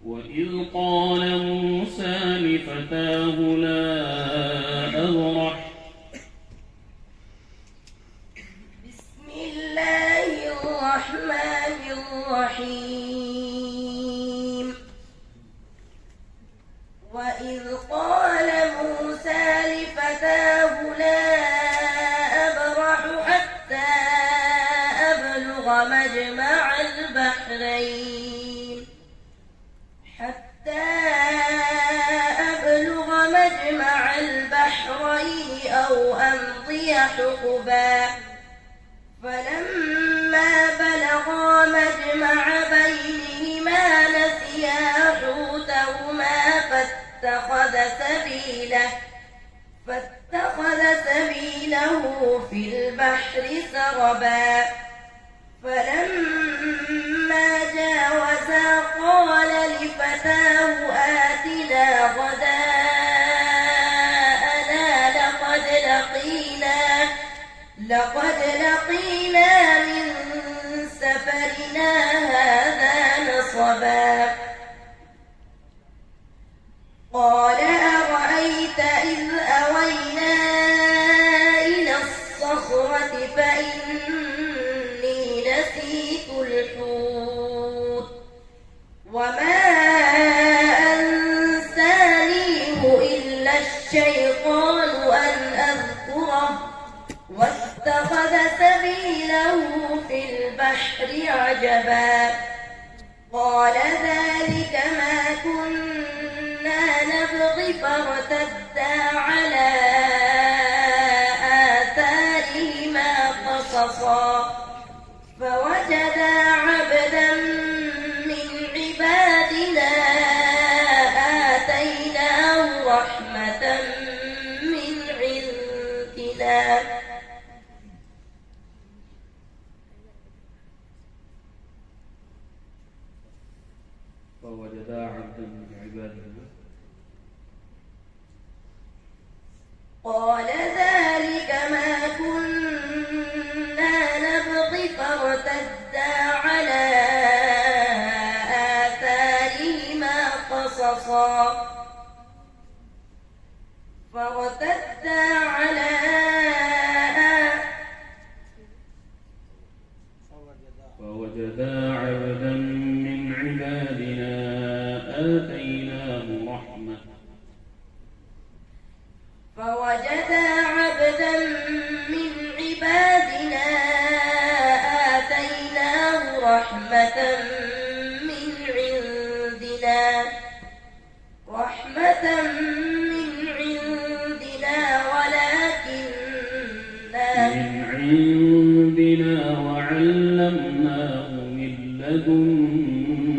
وإذ قال موسى لفتاه لا أبرح بسم الله الرحمن الرحيم وإذ قال موسى لفتاه لا أبرح حتى أبلغ مجمع البحرين أو أمضي حقبا فلما بلغا مجمع بينهما نسيا حوتهما فاتخذ سبيله في البحر سربا فلما جاوزا قال لفتاه آتنا غداءنا لقد لقينا من سفرنا هذا نصبا قال أرأيت إذ أوينا إلى الصخرة فإني نسيت الحوت وما أنسانيه إلا الشيطان أن أذكره واتخذ سبيله في البحر عجبا قال ذلك ما كنا نبغي فارتدا على آثارهما قصصا فوجدا عبدا من عبادنا آتيناه رحمة من عندنا فوجدا عبدا من عبادنا قال ذلك ما كنا نبغي فارتدا على آثارهما قصصا فوجدا عبدا من عبادنا آتيناه رحمة من عندنا وعلمناه من لدنا